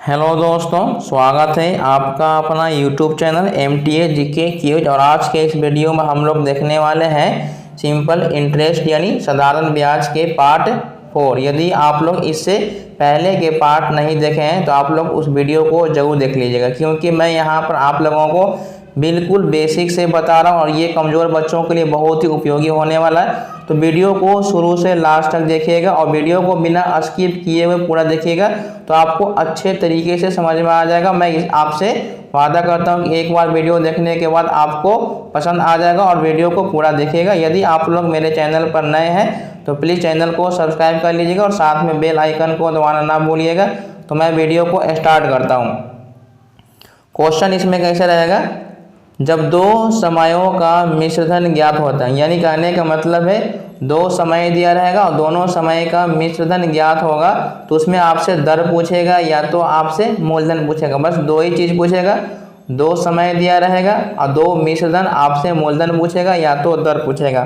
Hello दोस्तों, स्वागत है आपका अपना YouTube channel MTA GK quiz. और आज के इस वीडियो में हम लोग देखने वाले हैं सिंपल इंटरेस्ट यानी साधारण ब्याज के पार्ट 4। यदि आप लोग इससे पहले के पार्ट नहीं देखे हैं तो आप लोग उस वीडियो को जरूर देख लीजिएगा, क्योंकि मैं यहाँ पर आप लोगों को बिल्कुल बेसिक से बता रहा हूँ और ये कमज़ोर बच्चों के लिए बहुत ही उपयोगी होने वाला है। तो वीडियो को शुरू से लास्ट तक देखिएगा और वीडियो को बिना स्किप किए हुए पूरा देखिएगा, तो आपको अच्छे तरीके से समझ में आ जाएगा। मैं आपसे वादा करता हूँ कि एक बार वीडियो देखने के बाद आपको पसंद आ जाएगा और वीडियो को पूरा देखिएगा। यदि आप लोग मेरे चैनल पर नए हैं तो प्लीज़ चैनल को सब्सक्राइब कर लीजिएगा और साथ में बेल आइकन को दबाना ना भूलिएगा। तो मैं वीडियो को स्टार्ट करता हूँ। क्वेश्चन इसमें कैसे रहेगा, जब दो समयों का मिश्रधन ज्ञात होता है, यानी कहने का मतलब है दो समय दिया रहेगा और दोनों समय का मिश्रधन ज्ञात होगा, तो उसमें आपसे दर पूछेगा या तो आपसे मूलधन पूछेगा। बस दो ही चीज़ पूछेगा, दो समय दिया रहेगा और दो मिश्रधन, आपसे मूलधन पूछेगा या तो दर पूछेगा।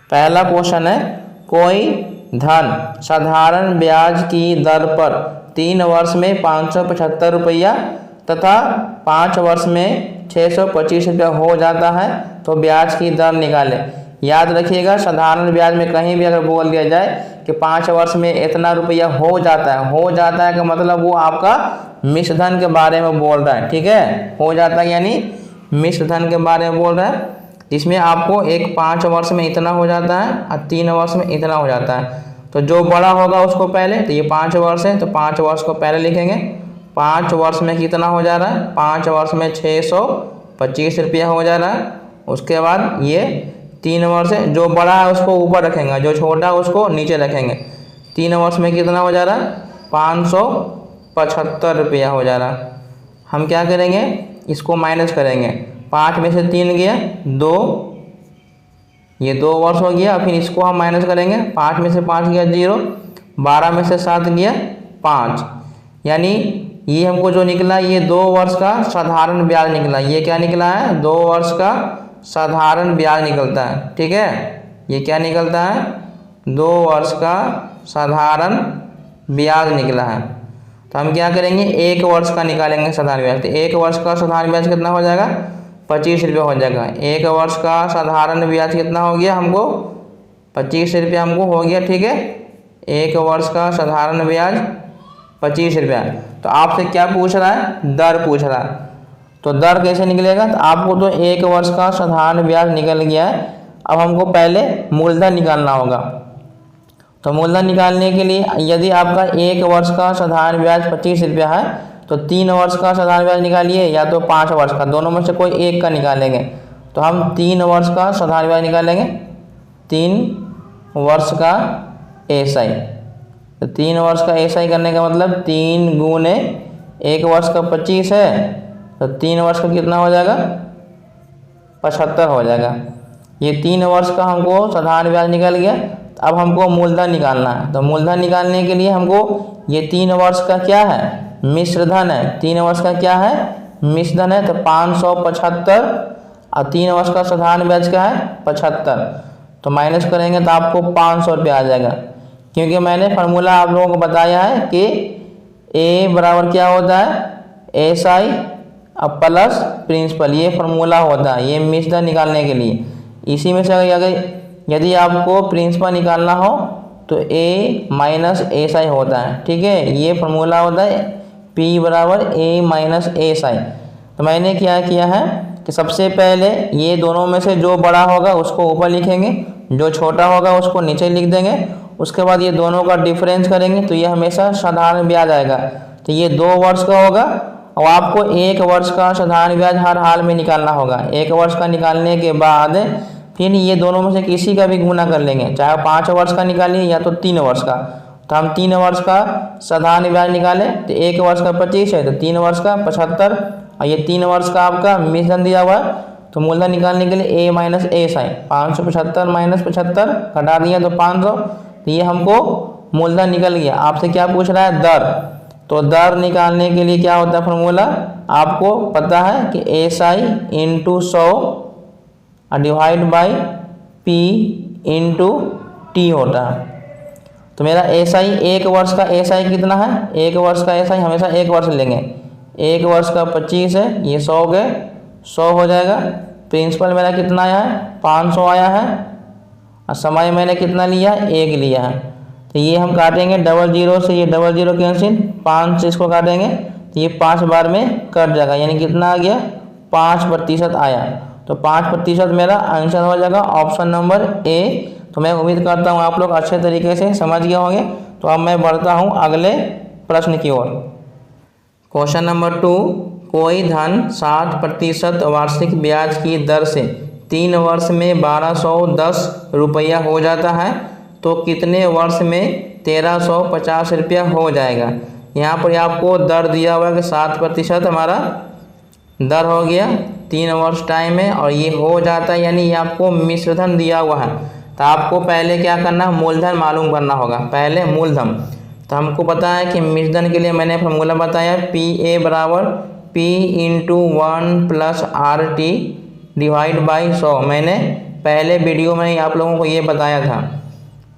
पहला क्वेश्चन है, कोई धन साधारण ब्याज की दर पर 3 वर्ष में 575 रुपया तथा 5 वर्ष में 625 रुपया हो जाता है, तो ब्याज की दर निकालें। याद रखिएगा, साधारण ब्याज में कहीं भी अगर बोल दिया जाए कि 5 वर्ष में इतना रुपया हो जाता है का मतलब वो आपका मिश्रधन के बारे में बोल रहा है। ठीक है, हो जाता है यानी मिश्रधन के बारे में बोल रहा है, जिसमें आपको एक 5 वर्ष में इतना हो जाता है और 3 वर्ष में इतना हो जाता है। तो जो बड़ा होगा उसको पहले, तो ये 5 वर्ष है तो 5 वर्ष को पहले लिखेंगे। 5 वर्ष में कितना हो जा रहा है, 5 वर्ष में 625 रुपया हो जा रहा है। उसके बाद ये 3 वर्ष है, जो बड़ा है उसको ऊपर रखेंगे, जो छोटा है उसको नीचे रखेंगे। 3 वर्ष में कितना हो जा रहा है, 575 रुपया हो जा रहा है। हम क्या करेंगे, इसको माइनस करेंगे। 5 में से 3 गया 2, ये 2 वर्ष हो गया। फिर इसको हम माइनस करेंगे, 5 में से 5 गया 0, 12 में से 7 गया 5, यानी ये हमको जो निकला ये 2 वर्ष का साधारण ब्याज निकला। ये क्या निकला है, 2 वर्ष का साधारण ब्याज निकलता है। ठीक है, ये क्या निकलता है, 2 वर्ष का साधारण ब्याज निकला है। तो हम क्या करेंगे, 1 वर्ष का निकालेंगे साधारण ब्याज। तो 1 वर्ष का साधारण ब्याज कितना हो जाएगा, 25 रुपया हो जाएगा। 1 वर्ष का साधारण ब्याज कितना हो गया, हमको 25 रुपया हमको हो गया। ठीक है, 1 वर्ष का साधारण ब्याज 25 रुपया। तो आपसे क्या पूछ रहा है, दर पूछ रहा है। तो दर कैसे निकलेगा, तो आपको तो 1 वर्ष का साधारण ब्याज निकल गया है। अब हमको पहले मूलधन निकालना होगा। तो मूलधन निकालने के लिए यदि आपका 1 वर्ष का साधारण ब्याज 25 रुपया है तो 3 वर्ष का साधारण ब्याज निकालिए या तो 5 वर्ष का, दोनों में से कोई एक का निकालेंगे। तो हम 3 वर्ष का साधारण ब्याज निकालेंगे, 3 वर्ष का SI। तो 3 वर्ष का SI करने का मतलब 3 गुने 1 वर्ष का 25 है, तो 3 वर्ष का कितना हो जाएगा, 75 हो जाएगा। ये 3 वर्ष का हमको साधारण ब्याज निकल गया। अब हमको मूलधन निकालना है। तो मूलधन निकालने के लिए हमको ये 3 वर्ष का क्या है, मिश्रधन है। 3 वर्ष का क्या है, मिश्रधन है। तो 575 और 3 वर्ष का साधारण ब्याज क्या है, 75। तो माइनस करेंगे तो आपको 500 रुपया आ जाएगा, क्योंकि मैंने फार्मूला आप लोगों को बताया है कि A बराबर क्या होता है, SI अब प्लस प्रिंसिपल, ये फार्मूला होता है ये मिश्रधन निकालने के लिए। इसी में से अगर यदि आपको प्रिंसिपल निकालना हो तो A माइनस SI होता है। ठीक है, ये फार्मूला होता है P बराबर A माइनस SI। तो मैंने क्या किया है कि सबसे पहले ये दोनों में से जो बड़ा होगा उसको ऊपर लिखेंगे, जो छोटा होगा उसको नीचे लिख देंगे। उसके बाद ये दोनों का डिफरेंस करेंगे तो ये हमेशा साधारण ब्याज आएगा। तो ये 2 वर्ष का होगा और आपको 1 वर्ष का साधारण ब्याज हर हाल में निकालना होगा। 1 वर्ष का निकालने के बाद फिर ये दोनों में से किसी का भी गुना कर लेंगे, चाहे 5 वर्ष का निकालिए या तो 3 वर्ष का। तो हम 3 वर्ष का साधारण ब्याज निकालें तो 1 वर्ष का 25 है तो 3 वर्ष का 75 और ये 3 वर्ष का आपका मिश्रधन दिया हुआ है। तो मूलधन निकालने के लिए A माइनस SI, 575 माइनस 75 घटा दिया तो 500। तो ये हमको मूलधन निकल गया। आपसे क्या पूछ रहा है, दर। तो दर निकालने के लिए क्या होता है फार्मूला, आपको पता है कि SI into 100 divide by P into T होता है। तो मेरा एसआई 1 वर्ष का एसआई कितना है, 1 वर्ष का एसआई हमेशा 1 वर्ष लेंगे, 1 वर्ष का 25 है, ये 100 के 100 हो जाएगा। प्रिंसिपल मेरा कितना आया है, 500 आया है, और समय मैंने कितना लिया, 1 लिया है। तो ये हम काटेंगे 00 से, ये 00 कैंसिल, 5 से इसको काटेंगे तो ये 5 बार में कट जाएगा, यानी कितना आ गया, 5% आया। तो 5% मेरा आंसर हो जाएगा ऑप्शन नंबर ए। तो मैं उम्मीद करता हूँ आप लोग अच्छे तरीके से समझ गए होंगे। तो अब मैं बढ़ता हूँ अगले प्रश्न की ओर। क्वेश्चन नंबर 2, कोई धन 60% वार्षिक ब्याज की दर से 3 वर्ष में 1210 रुपया हो जाता है, तो कितने वर्ष में 1350 रुपया हो जाएगा। यहाँ पर आपको दर दिया हुआ है कि 60% हमारा दर हो गया, 3 वर्ष टाइम है, और ये हो जाता है, यानी ये आपको मिश्रधन दिया हुआ है। तो आपको पहले क्या करना है, मूलधन मालूम करना होगा, पहले मूलधन। तो हमको पता है कि मिश्रधन के लिए मैंने फॉर्मूला बताया, PA बराबर P × 1 + RT डिवाइड बाई 100। मैंने पहले वीडियो में ही आप लोगों को ये बताया था,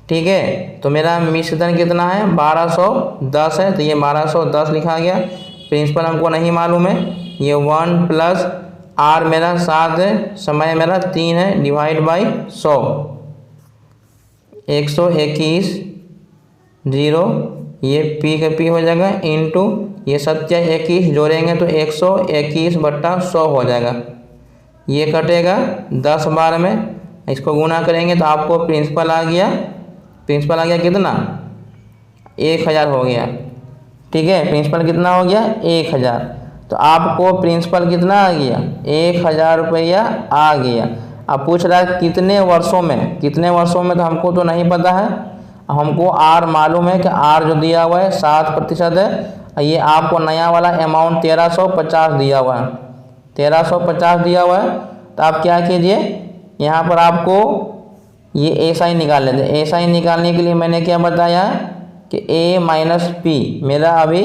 ठीक है। तो मेरा मिश्रधन कितना है, 1210 है, तो ये 1210 लिखा गया। प्रिंसिपल हमको नहीं मालूम है, ये 1 + R मेरा 7 है, समय मेरा 3 है, डिवाइड बाई 100, 121 0, ये P का P हो जाएगा, इंटू ये 27 जोड़ेंगे तो 121/100 हो जाएगा। ये कटेगा 10 बार में, इसको गुना करेंगे तो आपको प्रिंसिपल आ गया, प्रिंसिपल आ गया कितना, 1000 हो गया, ठीक है। प्रिंसिपल कितना हो गया, 1000। तो आपको प्रिंसिपल कितना आ गया, 1000 रुपया आ गया। अब पूछ रहा है कितने वर्षों में, कितने वर्षों में, तो हमको तो नहीं पता है, हमको आर मालूम है कि आर जो दिया हुआ है 60% है। ये आपको नया वाला अमाउंट 1350 दिया हुआ है, 1350 दिया हुआ है। तो आप क्या कीजिए, यहाँ पर आपको ये एसआई निकाल लेते हैं। एसआई निकालने के लिए मैंने क्या बताया कि A - P, मेरा अभी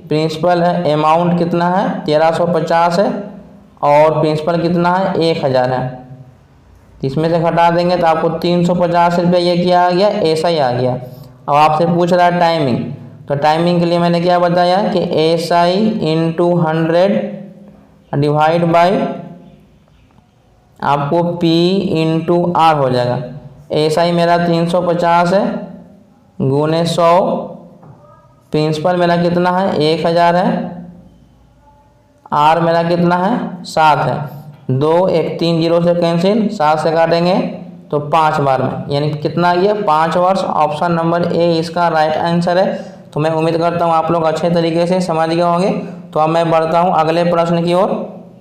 प्रिंसिपल है, अमाउंट कितना है 1350 है, और प्रिंसिपल कितना है 1000 है। इसमें से घटा देंगे तो आपको 350 रुपये ये क्या आ गया, एसआई आ गया। अब आपसे पूछ रहा है टाइमिंग, तो टाइमिंग के लिए मैंने क्या बताया कि एसआई × 100 डिवाइड बाई आपको P × R हो जाएगा। एसआई मेरा 350 है, गुने 100, प्रिंसिपल मेरा कितना है 1000 है, आर मेरा कितना है 7 है, 2 1 3 0 से कैंसिल, 7 से काटेंगे तो 5 बार में, यानी कितना आ गया, 5 वर्ष। ऑप्शन नंबर ए इसका राइट आंसर है। तो मैं उम्मीद करता हूँ आप लोग अच्छे तरीके से समझ गए होंगे। तो अब मैं बढ़ता हूँ अगले प्रश्न की ओर।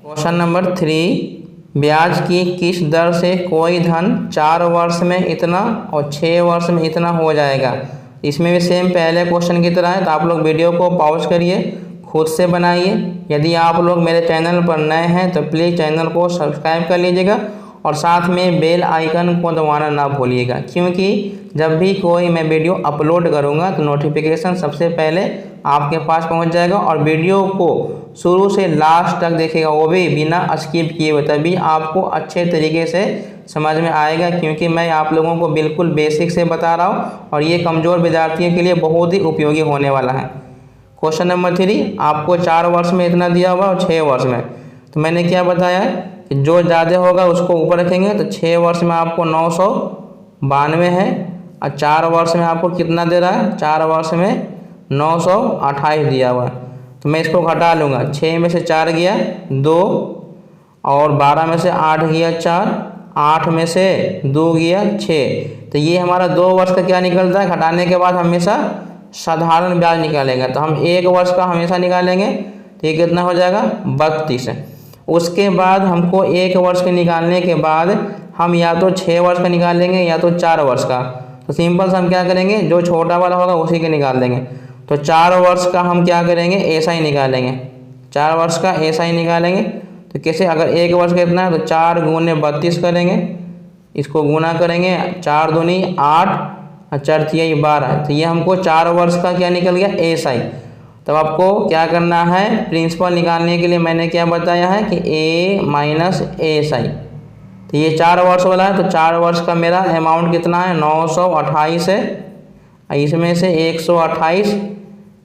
क्वेश्चन नंबर 3, ब्याज की किस दर से कोई धन 4 वर्ष में इतना और 6 वर्ष में इतना हो जाएगा। इसमें भी सेम पहले क्वेश्चन की तरह है। तो आप लोग वीडियो को पॉज करिए, खुद से बनाइए। यदि आप लोग मेरे चैनल पर नए हैं तो प्लीज़ चैनल को सब्सक्राइब कर लीजिएगा और साथ में बेल आइकन को दबाना ना भूलिएगा, क्योंकि जब भी कोई मैं वीडियो अपलोड करूंगा तो नोटिफिकेशन सबसे पहले आपके पास पहुंच जाएगा। और वीडियो को शुरू से लास्ट तक देखिएगा, वो भी बिना स्किप किए हुए, तभी आपको अच्छे तरीके से समझ में आएगा, क्योंकि मैं आप लोगों को बिल्कुल बेसिक से बता रहा हूँ और ये कमज़ोर विद्यार्थियों के लिए बहुत ही उपयोगी होने वाला है। क्वेश्चन नंबर 3, आपको 4 वर्ष में इतना दिया हुआ और 6 वर्ष में। तो मैंने क्या बताया कि जो ज़्यादा होगा उसको ऊपर रखेंगे। तो 6 वर्ष में आपको 992 है, और 4 वर्ष में आपको कितना दे रहा है, 4 वर्ष में 928 दिया हुआ है। तो मैं इसको घटा लूँगा, 6 में से 4 गया 2, और 12 में से 8 गया 4, 8 में से 2 गया 6। तो ये हमारा 2 वर्ष का क्या निकलता है, घटाने के बाद हमेशा साधारण ब्याज निकालेंगे। तो हम 1 वर्ष का हमेशा निकालेंगे, तो ये कितना हो जाएगा 32 है। उसके बाद हमको 1 वर्ष के निकालने के बाद हम या तो 6 वर्ष का निकालेंगे या तो 4 वर्ष का। तो सिंपल से हम क्या करेंगे, जो छोटा वाला होगा उसी के निकाल देंगे। तो 4 वर्ष का हम क्या करेंगे, ऐसा ही निकालेंगे, 4 वर्ष का ऐसा ही निकालेंगे। तो कैसे, अगर 1 वर्ष का इतना है तो 4 गुने 32 करेंगे, इसको गुना करेंगे, 4 दूनी 8 और 4 तिहाई 12। तो ये हमको 4 वर्ष का क्या निकल गया, एसआई। तब आपको क्या करना है, प्रिंसिपल निकालने के लिए मैंने क्या बताया है कि A - एसआई। तो ये 4 वर्ष वाला है, तो 4 वर्ष का मेरा अमाउंट कितना है 928 है, इसमें से 128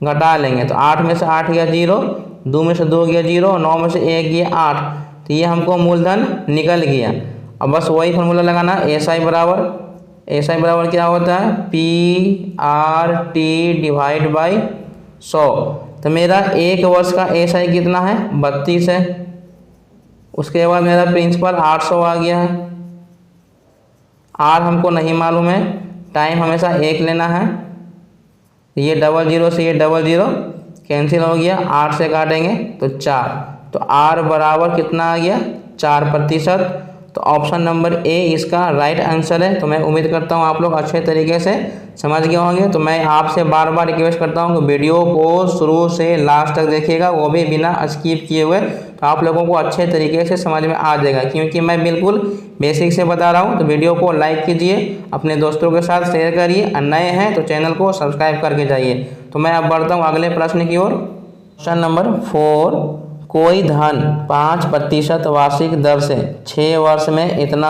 घटा लेंगे तो 8 में से 8 गया 0, 2 में से 2 गया 0, 9 में से 1 गया 8, तो ये हमको मूलधन निकल गया। अब बस वही फॉर्मूला लगाना, एस आई बराबर क्या होता है, PRT डिवाइड बाई 100। तो मेरा 1 वर्ष का एस आई कितना है, 32 है। उसके बाद मेरा प्रिंसिपल 800 आ गया है। आर हमको नहीं मालूम है, टाइम हमेशा 1 लेना है। ये 00 से ये 00 कैंसिल हो गया, 8 से काटेंगे तो 4, तो आर बराबर कितना आ गया, 4%। तो ऑप्शन नंबर ए इसका राइट आंसर है। तो मैं उम्मीद करता हूँ आप लोग अच्छे तरीके से समझ गए होंगे। तो मैं आपसे बार बार रिक्वेस्ट करता हूँ कि वीडियो को शुरू से लास्ट तक देखिएगा, वो भी बिना स्किप किए हुए, तो आप लोगों को अच्छे तरीके से समझ में आ जाएगा, क्योंकि मैं बिल्कुल बेसिक से बता रहा हूँ। तो वीडियो को लाइक कीजिए, अपने दोस्तों के साथ शेयर करिए, और नए हैं तो चैनल को सब्सक्राइब करके जाइए। तो मैं अब बढ़ता हूँ अगले प्रश्न की ओर। क्वेश्चन नंबर 4, कोई धन 5% वार्षिक दर से 6 वर्ष में इतना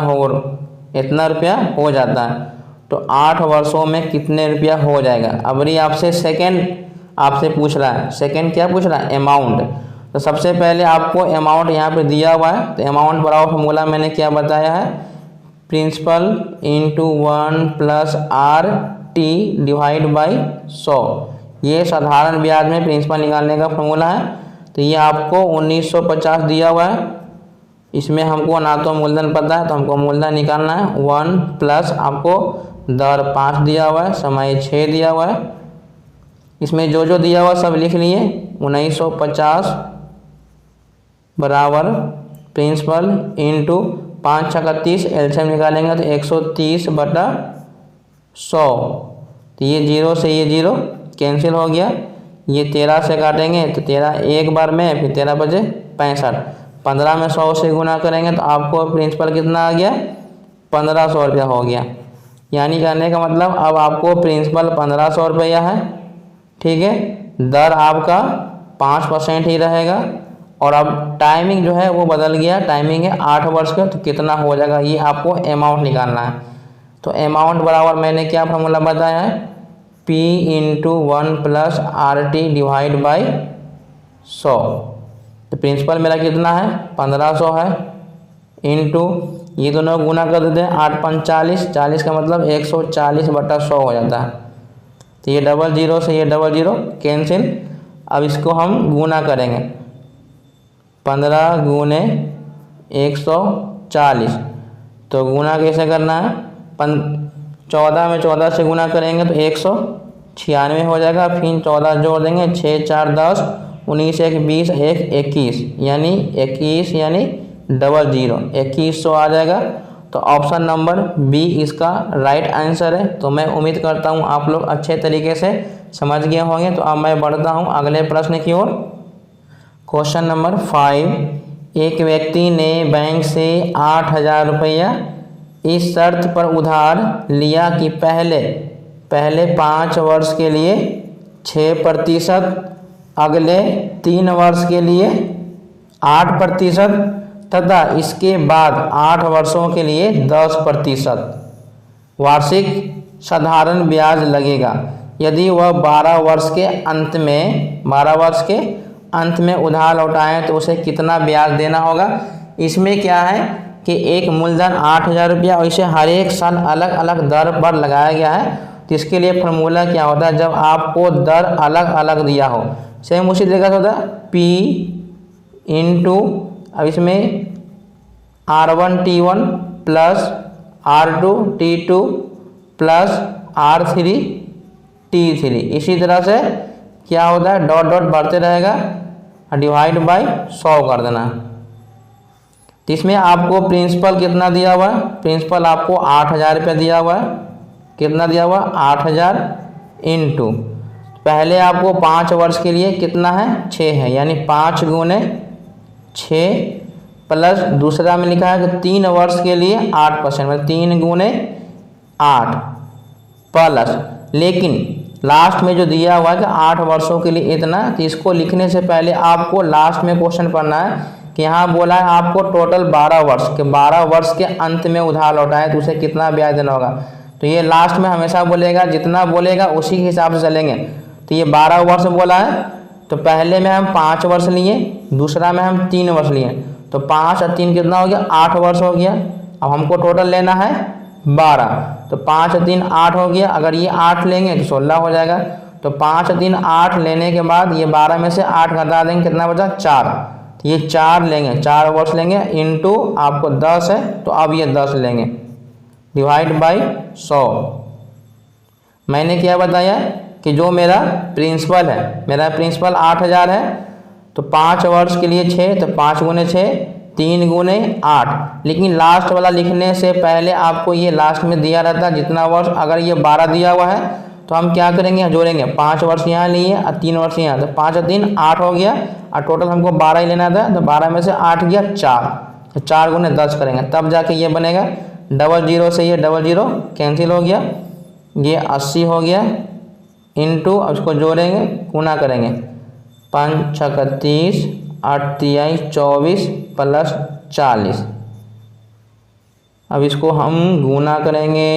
रुपया हो जाता है, तो 8 वर्षों में कितने रुपया हो जाएगा। अब ये आपसे सेकंड आपसे पूछ रहा है, सेकंड क्या पूछ रहा है, अमाउंट। तो सबसे पहले आपको अमाउंट यहाँ पे दिया हुआ है, तो अमाउंट बराबर फॉर्मूला मैंने क्या बताया है, principal into 1 plus RT divide by 100। ये साधारण ब्याज में प्रिंसिपल निकालने का फॉर्मूला है। तो ये आपको 1950 दिया हुआ है। इसमें हमको ना तो मूलधन पता है, तो हमको मूलधन निकालना है। 1 प्लस आपको दर 5 दिया हुआ है, समय 6 दिया हुआ है। इसमें जो जो दिया हुआ सब लिख लिए। 1950 बराबर प्रिंसिपल इंटू 5 छक्का 30, एलसीएम निकालेंगे तो 130/100। तो ये 0 से ये 0 कैंसिल हो गया। ये 13 से काटेंगे तो 13 एक बार में, फिर 13 बजे 65, 15 में 100 से गुना करेंगे तो आपको प्रिंसिपल कितना आ गया, 1500 रुपया हो गया। यानी कहने का मतलब अब आपको प्रिंसिपल 1500 रुपया है, ठीक है। दर आपका 5% ही रहेगा, और अब टाइमिंग जो है वो बदल गया, टाइमिंग है 8 वर्ष का, तो कितना हो जाएगा ये आपको अमाउंट निकालना है। तो अमाउंट बराबर मैंने क्या फॉर्मूला बताया है, P into 1 plus RT divide by 100। तो प्रिंसिपल मेरा कितना है, 1500 है, इंटू ये दोनों गुना कर देते हैं, 8 5 40, 40 का मतलब 140/100 हो जाता है। तो ये 00 से ये 00 कैंसिल। अब इसको हम गुना करेंगे, 15 गुने 140। तो गुना कैसे करना है, 14 में 14 से गुना करेंगे तो 196 हो जाएगा। फिर 14 जोड़ देंगे, 6 4 10, 19 1 20, 1 21, यानी 21 यानी 00 2100 आ जाएगा। तो ऑप्शन नंबर बी इसका राइट आंसर है। तो मैं उम्मीद करता हूँ आप लोग अच्छे तरीके से समझ गए होंगे। तो अब मैं बढ़ता हूँ अगले प्रश्न की ओर। क्वेश्चन नंबर 5, एक व्यक्ति ने बैंक से 8000 रुपया इस शर्त पर उधार लिया कि पहले 5 वर्ष के लिए 6%, अगले 3 वर्ष के लिए 8% तथा इसके बाद 8 वर्षों के लिए 10% वार्षिक साधारण ब्याज लगेगा। यदि वह 12 वर्ष के अंत में उधार लौटाएं तो उसे कितना ब्याज देना होगा। इसमें क्या है कि एक मूलधन 8000 रुपया और इसे हर एक साल अलग अलग दर पर लगाया गया है। तो इसके लिए फॉर्मूला क्या होता है, जब आपको दर अलग अलग दिया हो, सेम उसी तरीके से होता है P इंटू, अब इसमें R1T1 plus R2T2 plus R3T3, इसी तरह से क्या होता है, डॉट डॉट बढ़ते रहेगा, डिवाइड बाई 100 कर देना। तो इसमें आपको प्रिंसिपल कितना दिया हुआ है, प्रिंसिपल आपको 8000 रुपया दिया हुआ है। कितना दिया हुआ, 8000 इंटू, पहले आपको 5 वर्ष के लिए कितना है, 6 है, यानी 5 गुने 6 प्लस दूसरा में लिखा है कि 3 वर्ष के लिए 8%, मतलब 3 गुने 8 प्लस, लेकिन लास्ट में जो दिया हुआ है कि 8 वर्षों के लिए इतना। तो इसको लिखने से पहले आपको लास्ट में क्वेश्चन पढ़ना है कि यहाँ बोला है आपको टोटल 12 वर्ष के 12 वर्ष के अंत में उधार लौटाए तो उसे कितना ब्याज देना होगा। तो ये लास्ट में हमेशा बोलेगा, जितना बोलेगा उसी के हिसाब से चलेंगे। तो ये 12 वर्ष बोला है, तो पहले में हम 5 वर्ष लिए, दूसरा में हम 3 वर्ष लिए, तो 5 और 3 कितना हो गया, 8 वर्ष हो गया। अब हमको टोटल लेना है 12, तो 5 और 3 8 हो गया। अगर ये 8 लेंगे तो 16 हो जाएगा। तो 5 और 3 8 लेने के बाद ये 12 में से 8 घटा देंगे, कितना बचा 4। तो ये 4 लेंगे, 4 वर्ष लेंगे, इनटू आपको 10 है तो अब ये 10 लेंगे, डिवाइड बाई 100। मैंने क्या बताया कि जो मेरा प्रिंसिपल है, मेरा प्रिंसिपल 8000 है, तो 5 वर्ष के लिए 6, तो 5 गुने 6, 3 गुने 8। लेकिन लास्ट वाला लिखने से पहले आपको ये लास्ट में दिया रहता है जितना वर्ष। अगर ये 12 दिया हुआ है तो हम क्या करेंगे, जोड़ेंगे, 5 वर्ष यहाँ लिए और 3 वर्ष यहाँ, तो 5 और 3 8 हो गया, और टोटल हमको 12 ही लेना था, तो 12 में से 8 गया 4, तो 4 गुने 10 करेंगे, तब जाके ये बनेगा। 00 से ये 00 कैंसिल हो गया, ये 80 हो गया, इनटू अब इसको जोड़ेंगे, गुना करेंगे, 5 छक्का 30, 8 तिहाई 24 प्लस 40। अब इसको हम गुना करेंगे,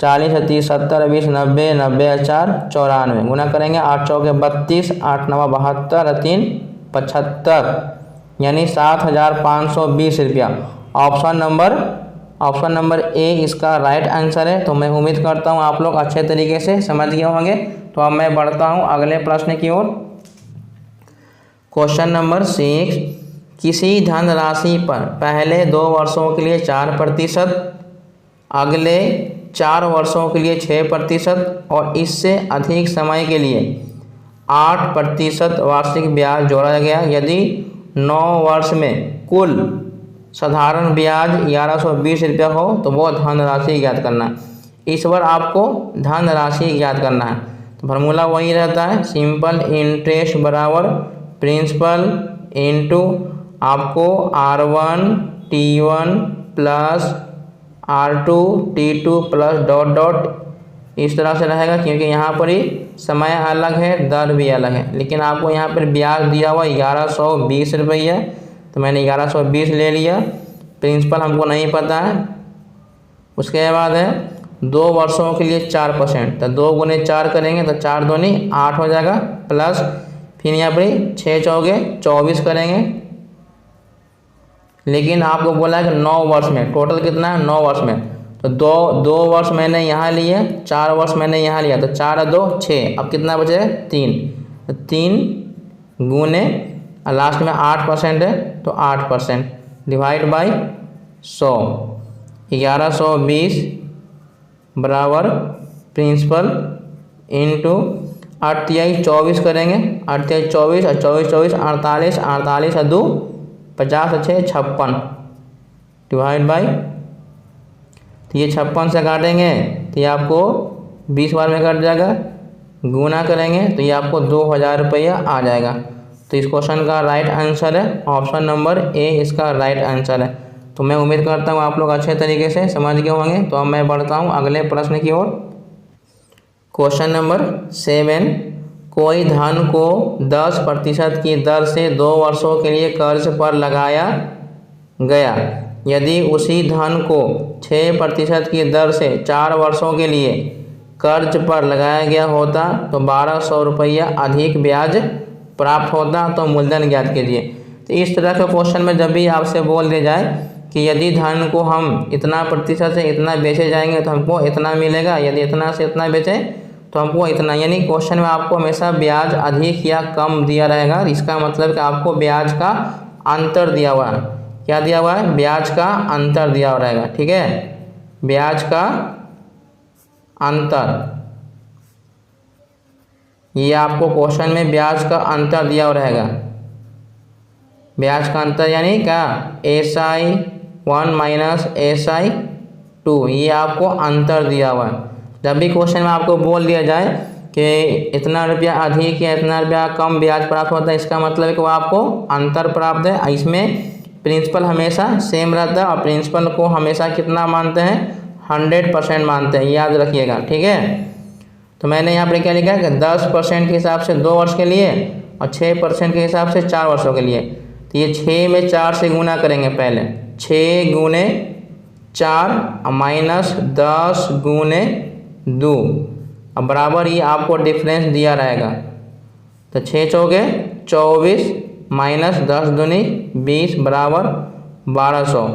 40 है 30 70 20 90 90 4 94, गुना करेंगे, 8 चौके 32, 8 नवा 72 और 3 75, यानी 7520 रुपया। ऑप्शन नंबर ए इसका राइट आंसर है। तो मैं उम्मीद करता हूँ आप लोग अच्छे तरीके से समझ गए होंगे। तो अब मैं बढ़ता हूँ अगले प्रश्न की ओर। क्वेश्चन नंबर 6, किसी धनराशि पर पहले 2 वर्षों के लिए 4%, अगले 4 वर्षों के लिए 6% और इससे अधिक समय के लिए 8% वार्षिक ब्याज जोड़ा गया। यदि 9 वर्ष में कुल साधारण ब्याज 1120 रुपया हो तो वो धनराशि ज्ञात करना है। इस बार आपको धनराशि ज्ञात करना है। तो फार्मूला वही रहता है, सिंपल इंटरेस्ट बराबर प्रिंसिपल इनटू आपको R1 T1 plus R2 T2 plus dot dot इस तरह से रहेगा, क्योंकि यहाँ पर ही समय अलग है, दर भी अलग है, लेकिन आपको यहाँ पर ब्याज दिया हुआ 1120 रुपये है, तो मैंने 1120 ले लिया। प्रिंसिपल हमको नहीं पता है। उसके बाद है 2 वर्षों के लिए 4%, तो 2 गुने 4 करेंगे तो 4 दूनी 8 हो जाएगा, प्लस फिर यहाँ पर 6 चौके 24 करेंगे। लेकिन आपको बोला है कि 9 वर्ष में, टोटल कितना है 9 वर्ष में, तो 2 वर्ष मैंने यहाँ लिए, 4 वर्ष मैंने यहाँ लिया, तो 4 और 2 6, अब कितना बचे 3, तो 3 गुने और लास्ट में 8% है तो 8% डिवाइड बाई 100, 1120 बराबर प्रिंसिपल इनटू 8 तिहाई 24 करेंगे, 8 तिहाई 24 और 24 24 48, 48 और 2 50 और 6 56 डिवाइड बाई, तो ये 56 से काटेंगे तो ये आपको 20 बार में कट जाएगा, गुना करेंगे तो ये आपको 2000 रुपया आ जाएगा। तो इस क्वेश्चन का राइट आंसर है ऑप्शन नंबर ए, इसका राइट आंसर है। तो मैं उम्मीद करता हूँ आप लोग अच्छे तरीके से समझ गए होंगे। तो अब मैं बढ़ता हूँ अगले प्रश्न की ओर। क्वेश्चन नंबर 7, कोई धन को 10% की दर से 2 वर्षों के लिए कर्ज पर लगाया गया। यदि उसी धन को 6% की दर से 4 वर्षों के लिए कर्ज पर लगाया गया होता तो 1200 रुपया अधिक ब्याज प्राप्त होता, तो मूलधन ज्ञात कीजिए। तो इस तरह के क्वेश्चन में जब भी आपसे बोल दिया जाए कि यदि धन को हम इतना प्रतिशत से इतना बेचे जाएंगे तो हमको इतना मिलेगा, यदि इतना से इतना बेचें तो हमको इतना, यानी क्वेश्चन में आपको हमेशा ब्याज अधिक या कम दिया रहेगा। इसका मतलब कि आपको ब्याज का अंतर दिया हुआ है। क्या दिया हुआ है? ब्याज का अंतर दिया हुआ रहेगा। ठीक है, ब्याज का अंतर, ये आपको क्वेश्चन में ब्याज का अंतर दिया हुआ रहेगा। ब्याज का अंतर यानी क्या? SI1 माइनस SI2, ये आपको अंतर दिया हुआ है। जब भी क्वेश्चन में आपको बोल दिया जाए कि इतना रुपया अधिक या इतना रुपया कम ब्याज प्राप्त होता है, इसका मतलब है कि वो आपको अंतर प्राप्त है। इसमें प्रिंसिपल हमेशा सेम रहता है और प्रिंसिपल को हमेशा कितना मानते हैं? 100% मानते हैं, याद रखिएगा। ठीक है, तो मैंने यहाँ पर क्या लिखा है कि 10% के हिसाब से 2 वर्ष के लिए और 6% के हिसाब से 4 वर्षों के लिए। तो ये 6 में 4 से गुना करेंगे। पहले 6 गुने 4 माइनस 10 गुने 2, अब बराबर ये आपको डिफरेंस दिया रहेगा। तो 6 चौके 24 माइनस 10 दूनी 20 बराबर 1200।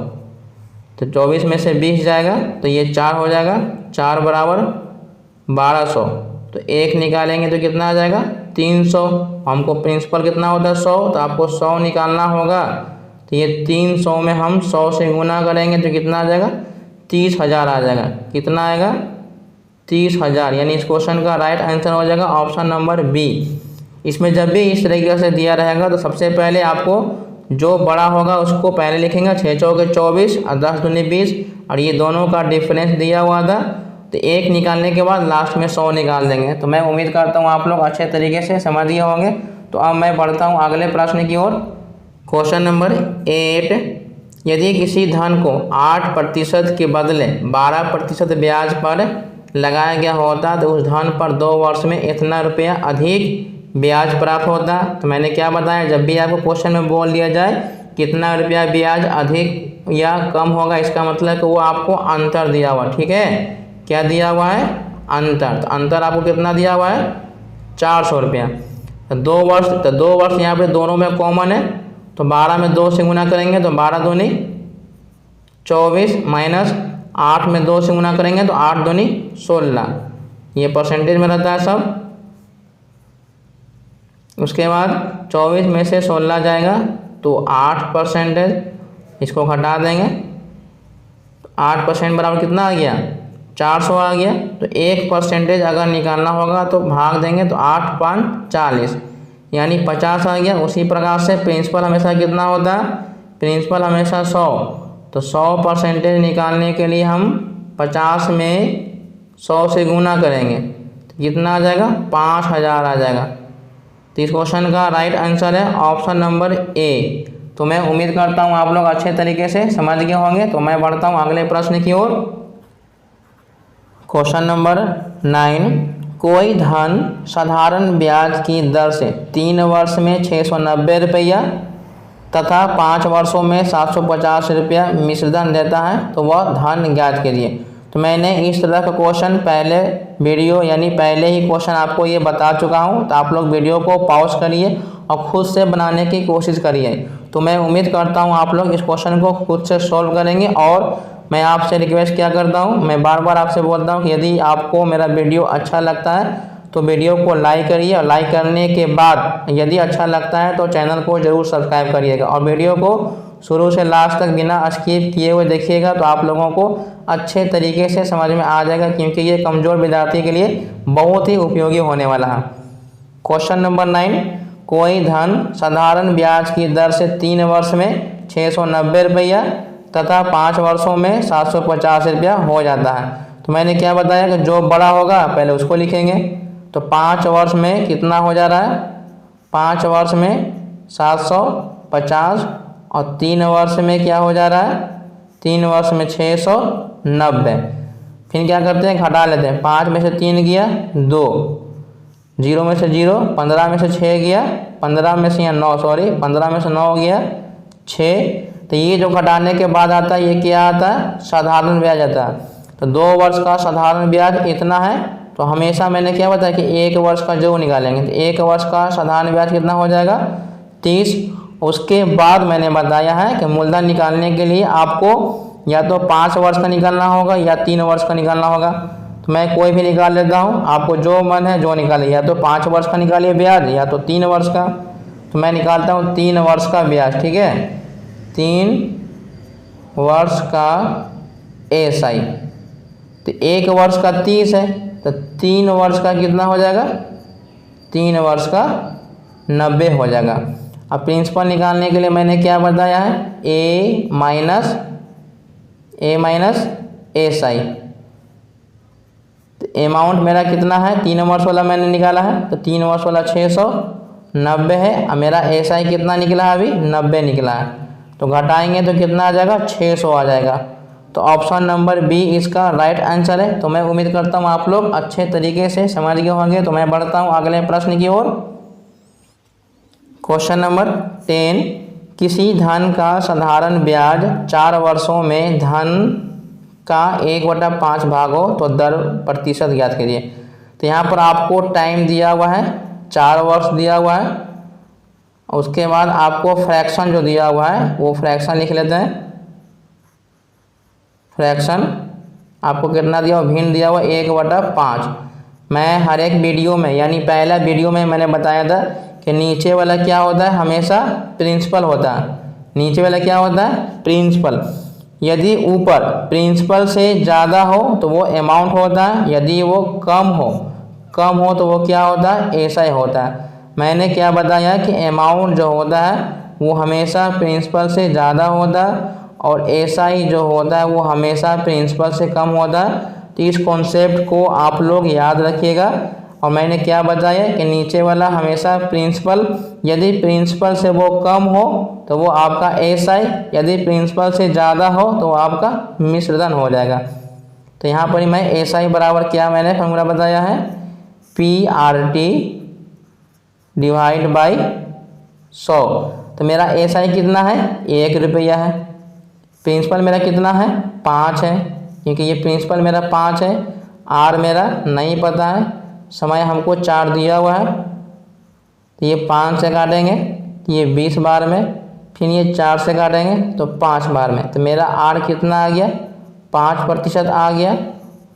तो 24 में से 20 जाएगा तो ये 4 हो जाएगा, 4 बराबर 1200। तो 1 निकालेंगे तो कितना आ जाएगा 300। हमको प्रिंसिपल कितना होता है 100, तो आपको 100 निकालना होगा। तो ये 300 में हम 100 से गुना करेंगे तो कितना आ जाएगा 30,000 आ जाएगा। कितना आएगा 30,000, यानी इस क्वेश्चन का राइट आंसर हो जाएगा ऑप्शन नंबर बी। इसमें जब भी इस तरीके से दिया रहेगा तो सबसे पहले आपको जो बड़ा होगा उसको पहले लिखेंगे, 6 चौके 24 और 10 दूनी 20, और ये दोनों का डिफरेंस दिया हुआ था। तो 1 निकालने के बाद लास्ट में 100 निकाल देंगे। तो मैं उम्मीद करता हूँ आप लोग अच्छे तरीके से समझ गए होंगे। तो अब मैं बढ़ता हूँ अगले प्रश्न की ओर। क्वेश्चन नंबर 8, यदि किसी धन को 8% के बदले 12% ब्याज पर लगाया गया होता तो उस धन पर 2 वर्ष में इतना रुपया अधिक ब्याज प्राप्त होता। तो मैंने क्या बताया, जब भी आपको क्वेश्चन में बोल दिया जाए कितना रुपया ब्याज अधिक या कम होगा, इसका मतलब कि वो आपको अंतर दिया हुआ। ठीक है, क्या दिया हुआ है अंतर। तो अंतर आपको कितना दिया हुआ है 400 रुपया। तो 2 वर्ष यहाँ पे दोनों में कॉमन है। तो 12 में 2 से गुना करेंगे तो 12 दूनी 24 माइनस 8 में 2 से गुना करेंगे तो 8 दूनी 16। ये परसेंटेज में रहता है सब। उसके बाद 24 में से 16 जाएगा तो 8%, इसको घटा देंगे। 8% बराबर कितना आ गया 400 आ गया। तो 1% अगर निकालना होगा तो भाग देंगे तो 8 5 40, यानी 50 आ गया। उसी प्रकार से प्रिंसिपल हमेशा कितना होता है, प्रिंसिपल हमेशा 100। तो 100% निकालने के लिए हम 50 में 100 से गुना करेंगे तो कितना आ जाएगा 5000 आ जाएगा। तो इस क्वेश्चन का राइट आंसर है ऑप्शन नंबर ए। तो मैं उम्मीद करता हूँ आप लोग अच्छे तरीके से समझ गए होंगे। तो मैं बढ़ता हूँ अगले प्रश्न की ओर। क्वेश्चन नंबर 9, कोई धन साधारण ब्याज की दर से 3 वर्ष में 690 रुपया तथा 5 वर्षों में 750 रुपया मिश्रधन देता है तो वह धन ज्ञात कीजिए। तो मैंने इस तरह का क्वेश्चन पहले वीडियो यानी पहले ही क्वेश्चन आपको ये बता चुका हूँ। तो आप लोग वीडियो को पॉज करिए और खुद से बनाने की कोशिश करिए। तो मैं उम्मीद करता हूँ आप लोग इस क्वेश्चन को खुद से सॉल्व करेंगे। और मैं आपसे रिक्वेस्ट क्या करता हूँ, मैं बार बार आपसे बोलता हूँ कि यदि आपको मेरा वीडियो अच्छा लगता है तो वीडियो को लाइक करिए, और लाइक करने के बाद यदि अच्छा लगता है तो चैनल को ज़रूर सब्सक्राइब करिएगा, और वीडियो को शुरू से लास्ट तक बिना स्किप किए हुए देखिएगा। तो आप लोगों को अच्छे तरीके से समझ में आ जाएगा, क्योंकि ये कमज़ोर विद्यार्थी के लिए बहुत ही उपयोगी होने वाला है। क्वेश्चन नंबर 9, कोई धन साधारण ब्याज की दर से 3 वर्ष में 690 रुपया तथा 5 वर्षों में 750 रुपया हो जाता है। तो मैंने क्या बताया कि जो बड़ा होगा पहले उसको लिखेंगे। तो 5 वर्ष में कितना हो जा रहा है, 5 वर्ष में 750, और 3 वर्ष में क्या हो जा रहा है, 3 वर्ष में 690। फिर क्या करते हैं, घटा लेते हैं। 5 में से 3 गया 2, 0 में से 0, 15 में से 6 गया, 15 में से 9 सॉरी 15 में से 9 गया 6। तो ये जो घटाने के बाद आता है ये क्या आता है, साधारण ब्याज आता है। तो 2 वर्ष का साधारण ब्याज इतना है। तो हमेशा मैंने क्या बताया कि 1 वर्ष का जो निकालेंगे तो 1 वर्ष का साधारण ब्याज कितना हो जाएगा 30। उसके बाद मैंने बताया है कि मूलधन निकालने के लिए आपको या तो 5 वर्ष का निकालना होगा या 3 वर्ष का निकालना होगा। तो मैं कोई भी निकाल लेता हूँ, आपको जो मन है जो निकालिए, या तो 5 वर्ष का निकालिए ब्याज या तो 3 वर्ष का। तो मैं निकालता हूँ 3 वर्ष का ब्याज। ठीक है, 3 वर्ष का SI। तो 1 वर्ष का 30 है, तो 3 वर्ष का कितना हो जाएगा, 3 वर्ष का 90 हो जाएगा। अब प्रिंसिपल निकालने के लिए मैंने क्या बताया है, A माइनस SI। तो अमाउंट मेरा कितना है, 3 वर्ष वाला मैंने निकाला है, तो 3 वर्ष वाला 690 है। अब मेरा SI कितना निकला है, अभी 90 निकला है। तो घटाएंगे तो कितना आ जाएगा, 600 आ जाएगा। तो ऑप्शन नंबर बी इसका राइट आंसर है। तो मैं उम्मीद करता हूँ आप लोग अच्छे तरीके से समझ गए होंगे। तो मैं बढ़ता हूँ अगले प्रश्न की ओर। क्वेश्चन नंबर 10, किसी धन का साधारण ब्याज 4 वर्षों में धन का 1/5 भाग हो तो दर प्रतिशत ज्ञात कीजिए। तो यहाँ पर आपको टाइम दिया हुआ है 4 वर्ष दिया हुआ है। उसके बाद आपको फ्रैक्शन जो दिया हुआ है वो फ्रैक्शन लिख लेते हैं। फ्रैक्शन आपको कितना दिया हुआ, भिन्न दिया हुआ 1/5। मैं हर एक वीडियो में यानी पहला वीडियो में मैंने बताया था कि नीचे वाला क्या होता है, हमेशा प्रिंसिपल होता है। नीचे वाला क्या होता है, प्रिंसिपल। यदि ऊपर प्रिंसिपल से ज़्यादा हो तो वो अमाउंट होता है, यदि वो कम हो तो वो क्या होता है, ऐसा ही होता है। मैंने क्या बताया कि अमाउंट जो होता है वो हमेशा प्रिंसिपल से ज़्यादा होता है और ऐसा ही जो होता है वो हमेशा प्रिंसिपल से कम होता है। तो इस कॉन्सेप्ट को आप लोग याद रखिएगा। और मैंने क्या बताया कि नीचे वाला हमेशा प्रिंसिपल, यदि प्रिंसिपल से वो कम हो तो वो आपका एसआई, यदि प्रिंसिपल से ज़्यादा हो तो आपका मिश्रधन हो जाएगा। तो यहाँ पर मैं एसआई बराबर क्या मैंने फॉर्मूला बताया है, PRT डिवाइड बाई 100। तो मेरा एसआई कितना है, 1 रुपया है। प्रिंसिपल मेरा कितना है, 5 है, क्योंकि ये प्रिंसिपल मेरा 5 है। आर मेरा नहीं पता है, समय हमको 4 दिया हुआ है। तो ये 5 से काटेंगे तो ये 20 बार में, फिर ये 4 से काटेंगे तो 5 बार में। तो मेरा आर कितना आ गया, 5% आ गया।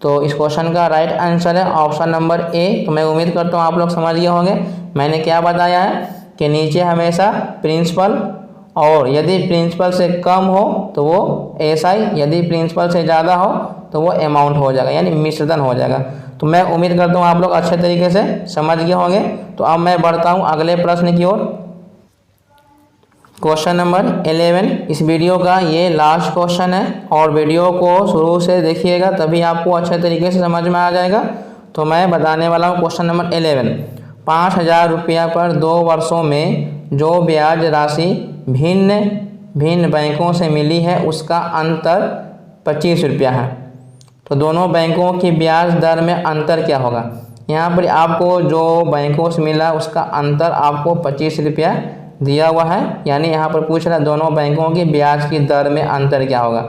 तो इस क्वेश्चन का राइट आंसर है ऑप्शन नंबर ए। तो मैं उम्मीद करता हूँ आप लोग समझ गए होंगे। मैंने क्या बताया है कि नीचे हमेशा प्रिंसिपल, और यदि प्रिंसिपल से कम हो तो वो एसआई, यदि प्रिंसिपल से ज़्यादा हो तो वो अमाउंट हो जाएगा, यानी मिश्रधन हो जाएगा। तो मैं उम्मीद करता हूँ आप लोग अच्छे तरीके से समझ गए होंगे। तो अब मैं बढ़ता हूँ अगले प्रश्न की ओर। क्वेश्चन नंबर 11 इस वीडियो का ये लास्ट क्वेश्चन है, और वीडियो को शुरू से देखिएगा तभी आपको अच्छे तरीके से समझ में आ जाएगा। तो मैं बताने वाला हूँ क्वेश्चन नंबर 11। 5,000 रुपया पर 2 वर्षों में जो ब्याज राशि भिन्न भिन्न बैंकों से मिली है उसका अंतर 25 रुपया है। तो दोनों बैंकों की ब्याज दर में अंतर क्या होगा। यहाँ पर आपको जो बैंकों से मिला उसका अंतर आपको 25 रुपया दिया हुआ है, यानी यहाँ पर पूछ रहा है दोनों बैंकों की ब्याज की दर में अंतर क्या होगा।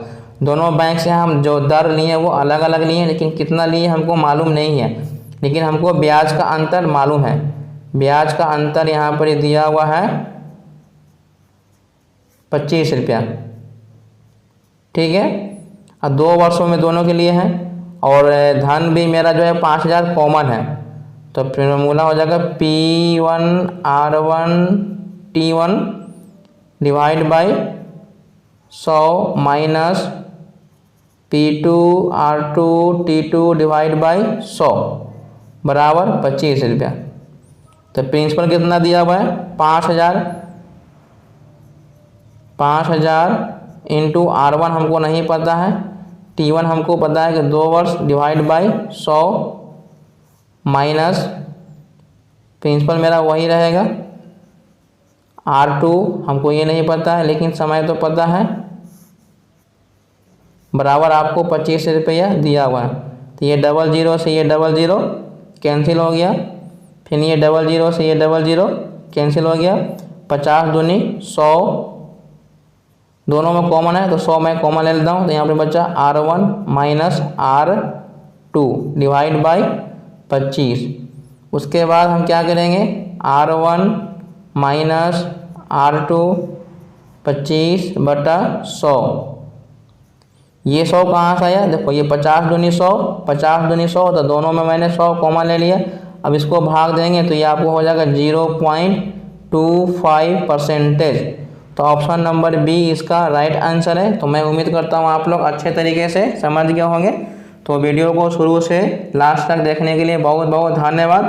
दोनों बैंक से हम जो दर लिए वो अलग अलग लिए, लेकिन कितना लिए हमको मालूम नहीं है, लेकिन हमको ब्याज का अंतर मालूम है। ब्याज का अंतर यहाँ पर दिया हुआ है 25 रुपया, ठीक है। और 2 वर्षों में दोनों के लिए है, और धन भी मेरा जो है 5,000 कॉमन है। तो फॉर्मूला हो जाएगा P1R1T1 divide by 100 minus P2R2T2 divide by 100 बराबर 25 रुपया। तो प्रिंसिपल कितना दिया हुआ है, 5,000 इंटू R1 हमको नहीं पता है, T1 हमको पता है कि 2 वर्ष डिवाइड बाई 100 माइनस प्रिंसिपल मेरा वही रहेगा। R2 हमको ये नहीं पता है, लेकिन समय तो पता है, बराबर आपको 25 रुपया दिया हुआ है। तो ये 00 से ये 00 कैंसिल हो गया, फिर ये 00 से ये 00 कैंसिल हो गया। 50 दूनी 100, दोनों में कॉमन है तो 100 मैं कॉमन ले लेता हूँ। तो यहाँ पे बचा R1 minus R2 divide by 25। उसके बाद हम क्या करेंगे, R1 माइनस R2 25/100। ये 100 कहाँ से आया, देखो ये 50 दूनी 100, 50 दूनी 100, तो दोनों में मैंने 100 कॉमन ले लिया। अब इसको भाग देंगे तो ये आपको हो जाएगा 0.25%। तो ऑप्शन नंबर बी इसका राइट आंसर है। तो मैं उम्मीद करता हूँ आप लोग अच्छे तरीके से समझ गए होंगे। तो वीडियो को शुरू से लास्ट तक देखने के लिए बहुत बहुत धन्यवाद।